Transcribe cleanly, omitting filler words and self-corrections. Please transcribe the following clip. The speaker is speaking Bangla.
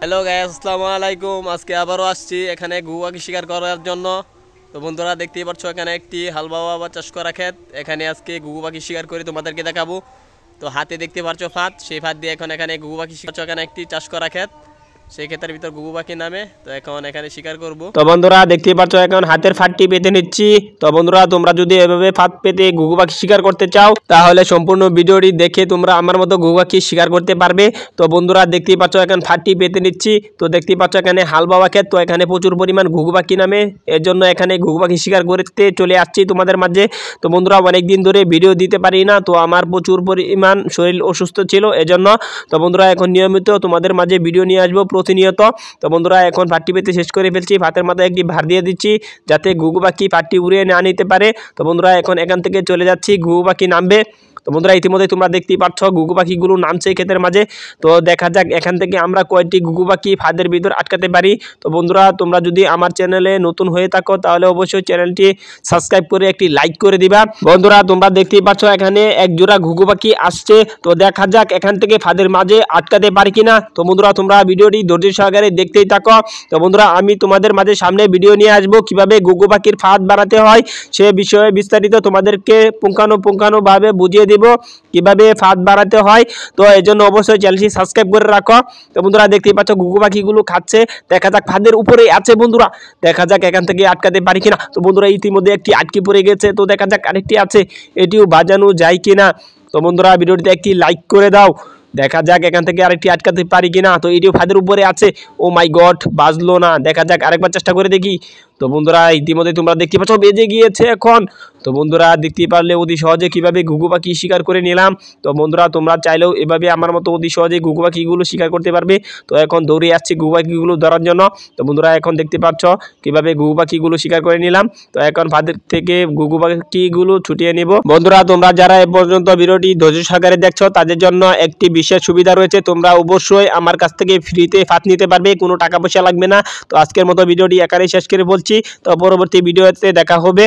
হ্যালো গাইস, আসসালামু আলাইকুম। আজকে আবারও আসছি এখানে ঘুঘু পাখি শিকার করার জন্য। তো বন্ধুরা দেখতেই পাচ্ছ এখানে একটি হালবাবা বা চাষ করা ক্ষেত। এখানে আজকে ঘুঘু পাখি শিকার করে তোমাদেরকে দেখাবো। তো হাতে দেখতে পাচ্ছ ফাঁদ, সেই ফাঁদ দিয়ে এখন এখানে ঘুঘু পাখি শিকার। এখানে একটি চাষ করা ক্ষেত, সেই ক্ষেতের ভিতর ঘুঘু পাখি নামে। তো এখন এখানে শিকার করব। তো বন্ধুরা দেখতেই পাচ্ছ এখন হাতের ফাঁদটি পেতে নিচ্ছি। তো বন্ধুরা তোমরা যদি এভাবে ফাঁদ পেতে ঘুঘু পাখি শিকার করতে চাও তাহলে সম্পূর্ণ ভিডিওটি দেখে তোমরা আমার মতো ঘুঘু পাখি শিকার করতে পারবে। তো বন্ধুরা দেখতেই পাচ্ছ এখন ফাঁদটি পেতে নিচ্ছি। তো দেখতেই পাচ্ছ এখানে হালবাবা ক্ষেত, তো এখানে প্রচুর পরিমাণ ঘুঘু পাখি নামে। এর জন্য এখানে ঘুঘু পাখি শিকার করতে চলে আসছি তোমাদের মাঝে। তো বন্ধুরা অনেকদিন ধরে ভিডিও দিতে পারি না, তো আমার প্রচুর পরিমাণ শরীর অসুস্থ ছিল এজন্য। তো বন্ধুরা এখন নিয়মিত তোমাদের মাঝে ভিডিও নিয়ে আসবো প্রতিনিয়ত। তো বন্ধুরা এখন ফাঁদটি পেতে শেষ করে ফেলছি। ফাঁদের মাথায় একটি ভার দিয়ে দিচ্ছি যাতে ঘুঘু পাখি ফাঁদটি উড়িয়ে না নিতে পারে। তো বন্ধুরা এখন এখান থেকে চলে যাচ্ছি, ঘুঘু পাখি নামবে। তো বন্ধুরা ইতিমধ্যে তোমরা দেখতেই পাচ্ছ ঘুঘু পাখিগুলো নামছে ক্ষেতের মাঝে। তো দেখা যাক এখান থেকে আমরা কয়েকটি ঘুঘু পাখি ফাঁদের ভিতর আটকাতে পারি। তো বন্ধুরা তোমরা যদি আমার চ্যানেলে নতুন হয়ে থাকো তাহলে অবশ্যই চ্যানেলটি সাবস্ক্রাইব করে একটি লাইক করে দিবা। বন্ধুরা তোমরা দেখতেই পাচ্ছ এখানে এক জোড়া ঘুঘু পাখি আসছে। তো দেখা যাক এখান থেকে ফাঁদের মাঝে আটকাতে পারি কিনা। তো বন্ধুরা তোমরা ভিডিওটি ধৈর্য সহকারে দেখতেই থাকো। তো বন্ধুরা আমি তোমাদের মাঝে সামনে ভিডিও নিয়ে আসবো কিভাবে ঘুঘু পাখির ফাঁদ বানাতে হয় সে বিষয়ে বিস্তারিত তোমাদেরকে পুঙ্খানুপুঙ্খানুভাবে বুঝিয়ে দিব কিভাবে ফাঁদ বানাতে হয়। তো এই জন্য অবশ্যই চ্যানেলটি সাবস্ক্রাইব করে রাখো। তো বন্ধুরা দেখতেই পাচ্ছ ঘুঘু পাখিগুলো খাচ্ছে। দেখা যাক ফাঁদের উপরে আছে বন্ধুরা, দেখা যাক এখান থেকে আটকাতে পারি কিনা। তো বন্ধুরা ইতিমধ্যে একটি আটকে পড়ে গেছে। তো দেখা যাক আরেকটি আছে, এটিও বাজানো যায় কিনা। তো বন্ধুরা ভিডিওটিতে একটি লাইক করে দাও, দেখা যাক এখান থেকে আরেকটি আটকাতে পারি কিনা। তো এটিও ফাঁদের উপরে আছে। ও মাই গড, বাজলো না। দেখা যাক আরেকবার চেষ্টা করে দেখি। তো বন্ধুরা ইতিমধ্যে তোমরা দেখতে পাচ্ছ বেজে গিয়েছে এখন। তো বন্ধুরা দেখতে পারলে অতি সহজে কিভাবে ঘুঘু পাখি শিকার করে নিলাম। তো বন্ধুরা তোমরা চাইলেও এভাবে আমার মতো অতি সহজে ঘুঘু পাখিগুলো শিকার করতে পারবে। তো এখন দৌড়ে আসছি ঘুঘু পাখিগুলো ধরার জন্য। তো বন্ধুরা এখন দেখতে পাচ্ছ কিভাবে ঘুঘু পাখিগুলো শিকার করে নিলাম। তো এখন ফাঁদের থেকে ঘুঘু পাখিগুলো ছুটিয়ে নিব। বন্ধুরা তোমরা যারা এ পর্যন্ত ভিডিওটি ধৈর্য সহকারে দেখছো তাদের জন্য একটি বিশেষ সুবিধা রয়েছে, তোমরা অবশ্যই আমার কাছ থেকে ফ্রিতে ফাঁদ নিতে পারবে, কোনো টাকা পয়সা লাগবে না। তো আজকের মতো ভিডিওটি এখানেই শেষ করে বলছি। তো পরবর্তী ভিডিওতে দেখা হবে।